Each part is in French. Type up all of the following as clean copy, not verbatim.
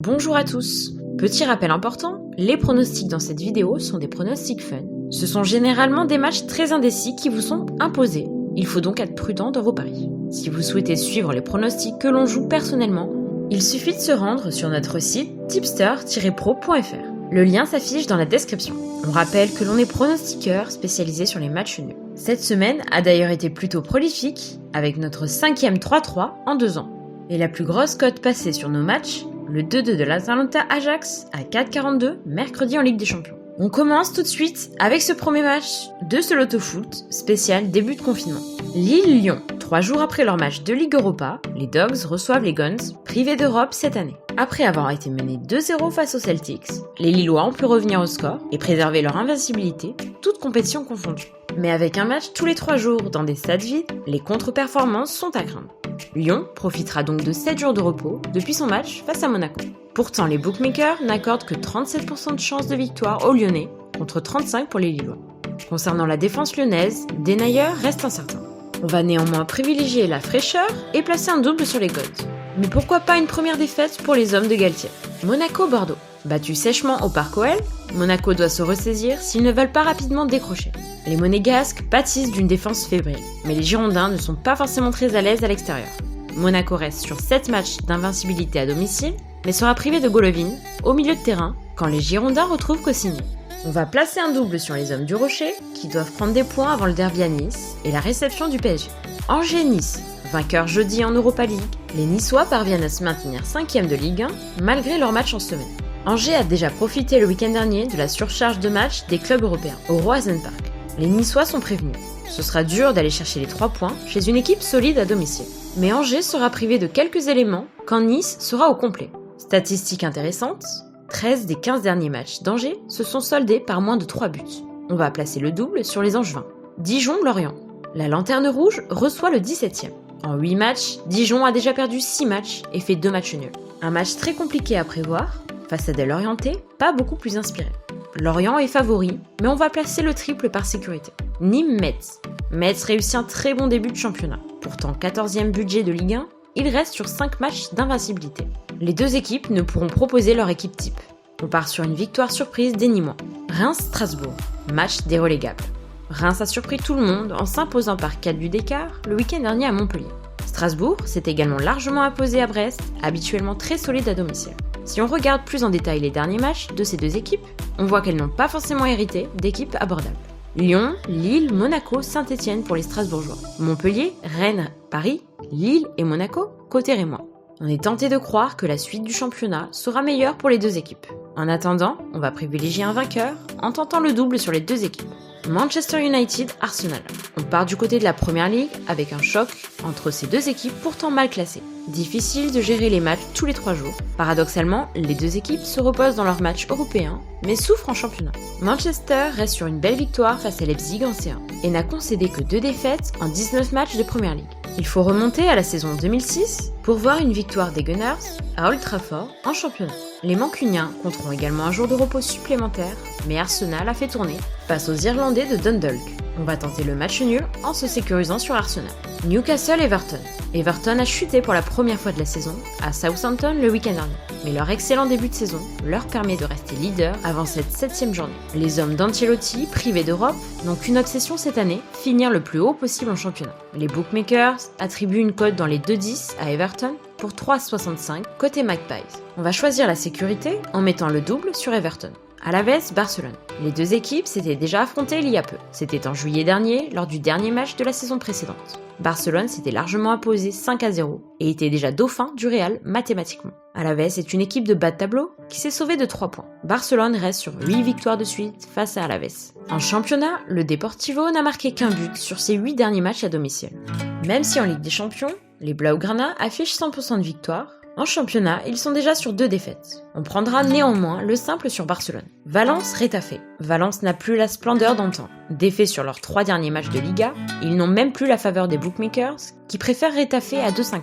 Bonjour à tous. Petit rappel important, les pronostics dans cette vidéo sont des pronostics fun. Ce sont généralement des matchs très indécis qui vous sont imposés. Il faut donc être prudent dans vos paris. Si vous souhaitez suivre les pronostics que l'on joue personnellement, il suffit de se rendre sur notre site tipster-pro.fr. Le lien s'affiche dans la description. On rappelle que l'on est pronostiqueur spécialisé sur les matchs nuls. Cette semaine a d'ailleurs été plutôt prolifique, avec notre 5e 3-3 en 2 ans. Et la plus grosse cote passée sur nos matchs, le 2-2 de l'Atalanta Ajax à 4,42 mercredi en Ligue des Champions. On commence tout de suite avec ce premier match de ce Loto Foot spécial début de confinement. Lille-Lyon. 3 jours après leur match de Ligue Europa, les Dogs reçoivent les Guns, privés d'Europe cette année. Après avoir été menés 2-0 face aux Celtics, les Lillois ont pu revenir au score et préserver leur invincibilité, toute compétition confondue. Mais avec un match tous les 3 jours dans des stades vides, les contre-performances sont à craindre. Lyon profitera donc de 7 jours de repos depuis son match face à Monaco. Pourtant, les bookmakers n'accordent que 37% de chance de victoire aux Lyonnais, contre 35% pour les Lillois. Concernant la défense lyonnaise, Denayer reste incertain. On va néanmoins privilégier la fraîcheur et placer un double sur les Gods. Mais pourquoi pas une première défaite pour les hommes de Galtier? Monaco-Bordeaux. Battu sèchement au Parc OL, Monaco doit se ressaisir s'ils ne veulent pas rapidement décrocher. Les Monégasques pâtissent d'une défense fébrile, mais les Girondins ne sont pas forcément très à l'aise à l'extérieur. Monaco reste sur 7 matchs d'invincibilité à domicile, mais sera privé de Golovin au milieu de terrain quand les Girondins retrouvent Koscielny. On va placer un double sur les hommes du Rocher, qui doivent prendre des points avant le derby à Nice et la réception du PSG. Angers-Nice, vainqueur jeudi en Europa League, les Niçois parviennent à se maintenir 5e de Ligue 1 malgré leur match en semaine. Angers a déjà profité le week-end dernier de la surcharge de matchs des clubs européens au Roazen Park. Les Niçois sont prévenus. Ce sera dur d'aller chercher les 3 points chez une équipe solide à domicile. Mais Angers sera privé de quelques éléments quand Nice sera au complet. Statistique intéressante, 13 des 15 derniers matchs d'Angers se sont soldés par moins de 3 buts. On va placer le double sur les Angevins. Dijon-Lorient. La Lanterne Rouge reçoit le 17e. En 8 matchs, Dijon a déjà perdu 6 matchs et fait 2 matchs nuls. Un match très compliqué à prévoir, face à des Lorientais pas beaucoup plus inspirés. Lorient est favori, mais on va placer le triple par sécurité. Nîmes-Metz. Metz réussit un très bon début de championnat. Pourtant 14e budget de Ligue 1, il reste sur 5 matchs d'invincibilité. Les deux équipes ne pourront proposer leur équipe type. On part sur une victoire surprise des Nîmois. Reims-Strasbourg. Match des relégables. Reims a surpris tout le monde en s'imposant par 4 buts d'écart le week-end dernier à Montpellier. Strasbourg s'est également largement imposé à Brest, habituellement très solide à domicile. Si on regarde plus en détail les derniers matchs de ces deux équipes, on voit qu'elles n'ont pas forcément hérité d'équipes abordables. Lyon, Lille, Monaco, Saint-Etienne pour les Strasbourgeois. Montpellier, Rennes, Paris, Lille et Monaco côté rémois. On est tenté de croire que la suite du championnat sera meilleure pour les deux équipes. En attendant, on va privilégier un vainqueur en tentant le double sur les deux équipes. Manchester United, Arsenal. On part du côté de la Première Ligue avec un choc entre ces deux équipes pourtant mal classées. Difficile de gérer les matchs tous les 3 jours. Paradoxalement, les deux équipes se reposent dans leurs matchs européens, mais souffrent en championnat. Manchester reste sur une belle victoire face à Leipzig en C1 et n'a concédé que 2 défaites en 19 matchs de Première Ligue. Il faut remonter à la saison 2006 pour voir une victoire des Gunners à Old Trafford en championnat. Les Mancuniens compteront également un jour de repos supplémentaire, mais Arsenal a fait tourner face aux Irlandais de Dundalk. On va tenter le match nul en se sécurisant sur Arsenal. Newcastle-Everton. Everton a chuté pour la première fois de la saison à Southampton le week-end dernier. Mais leur excellent début de saison leur permet de rester leader avant cette 7e journée. Les hommes d'Ancelotti, privés d'Europe, n'ont qu'une obsession cette année, finir le plus haut possible en championnat. Les bookmakers attribuent une cote dans les 2,10 à Everton pour 3,65 côté Magpies. On va choisir la sécurité en mettant le double sur Everton. Alaves, Barcelone. Les deux équipes s'étaient déjà affrontées il y a peu. C'était en juillet dernier, lors du dernier match de la saison précédente. Barcelone s'était largement imposé 5-0 et était déjà dauphin du Real mathématiquement. Alaves est une équipe de bas de tableau qui s'est sauvée de 3 points. Barcelone reste sur 8 victoires de suite face à Alaves. En championnat, le Deportivo n'a marqué qu'un but sur ses 8 derniers matchs à domicile. Même si en Ligue des Champions, les Blaugrana affichent 100% de victoire, en championnat, ils sont déjà sur 2 défaites. On prendra néanmoins le simple sur Barcelone. Valence-Rétafé. Valence n'a plus la splendeur d'antan. Défait sur leurs 3 derniers matchs de Liga, ils n'ont même plus la faveur des bookmakers qui préfèrent Rétafé à 2,50.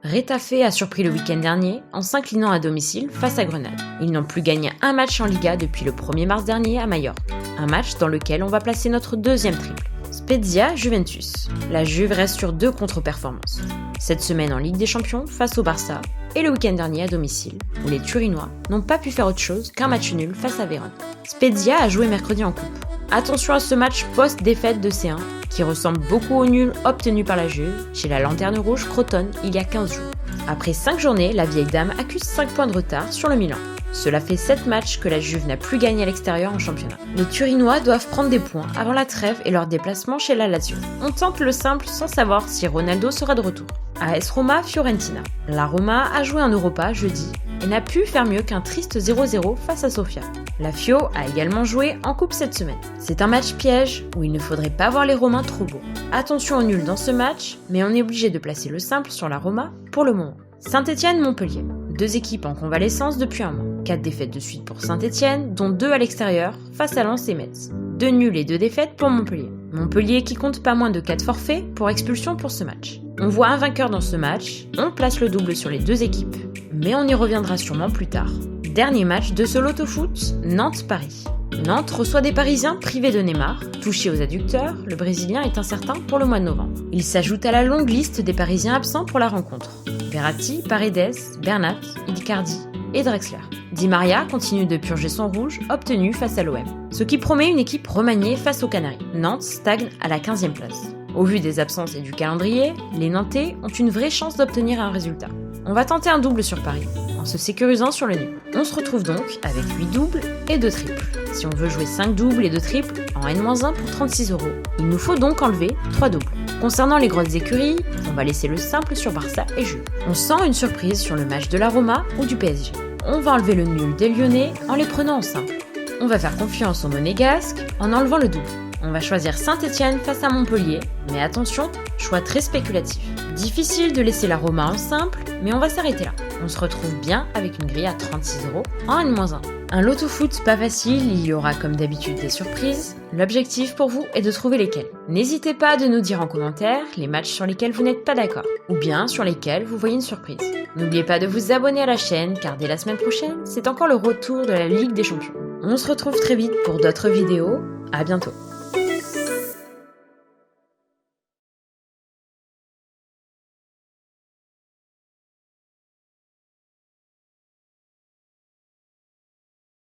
Rétafé a surpris le week-end dernier en s'inclinant à domicile face à Grenade. Ils n'ont plus gagné un match en Liga depuis le 1er mars dernier à Majorque. Un match dans lequel on va placer notre 2e triple. Spezia-Juventus. La Juve reste sur 2 contre-performances. Cette semaine en Ligue des Champions face au Barça et le week-end dernier à domicile, où les Turinois n'ont pas pu faire autre chose qu'un match nul face à Vérone. Spezia a joué mercredi en coupe. Attention à ce match post-défaite de C1, qui ressemble beaucoup au nul obtenu par la Juve chez la Lanterne Rouge Crotone il y a 15 jours. Après 5 journées, la vieille dame accuse 5 points de retard sur le Milan. Cela fait 7 matchs que la Juve n'a plus gagné à l'extérieur en championnat. Les Turinois doivent prendre des points avant la trêve et leur déplacement chez la Lazio. On tente le simple sans savoir si Ronaldo sera de retour. AS Roma Fiorentina. La Roma a joué en Europa jeudi et n'a pu faire mieux qu'un triste 0-0 face à Sofia. La Fio a également joué en coupe cette semaine. C'est un match piège où il ne faudrait pas voir les Romains trop beaux. Attention au nul dans ce match, mais on est obligé de placer le simple sur la Roma pour le moment. Saint-Étienne-Montpellier. 2 équipes en convalescence depuis un mois. 4 défaites de suite pour Saint-Étienne, dont 2 à l'extérieur face à Lens et Metz. 2 nuls et 2 défaites pour Montpellier. Montpellier qui compte pas moins de 4 forfaits pour expulsion pour ce match. On voit un vainqueur dans ce match, on place le double sur les 2 équipes, mais on y reviendra sûrement plus tard. Dernier match de ce loto-foot, Nantes-Paris. Nantes reçoit des Parisiens privés de Neymar. Touché aux adducteurs, le Brésilien est incertain pour le mois de novembre. Il s'ajoute à la longue liste des Parisiens absents pour la rencontre. Verratti, Paredes, Bernat, Icardi et Drexler. Di Maria continue de purger son rouge obtenu face à l'OM, ce qui promet une équipe remaniée face aux Canaries. Nantes stagne à la 15e place. Au vu des absences et du calendrier, les Nantais ont une vraie chance d'obtenir un résultat. On va tenter un double sur Paris, en se sécurisant sur le nul. On se retrouve donc avec 8 doubles et 2 triples. Si on veut jouer 5 doubles et 2 triples en N-1 pour 36 €, il nous faut donc enlever 3 doubles. Concernant les grosses écuries, on va laisser le simple sur Barça et Juve. On sent une surprise sur le match de la Roma ou du PSG. On va enlever le nul des Lyonnais en les prenant en simple. On va faire confiance aux Monégasques en enlevant le double. On va choisir Saint-Étienne face à Montpellier, mais attention, choix très spéculatif. Difficile de laisser la Roma en simple, mais on va s'arrêter là. On se retrouve bien avec une grille à 36 € en N-1. Un loto-foot pas facile, il y aura comme d'habitude des surprises. L'objectif pour vous est de trouver lesquels. N'hésitez pas de nous dire en commentaire les matchs sur lesquels vous n'êtes pas d'accord, ou bien sur lesquels vous voyez une surprise. N'oubliez pas de vous abonner à la chaîne, car dès la semaine prochaine, c'est encore le retour de la Ligue des Champions. On se retrouve très vite pour d'autres vidéos, à bientôt.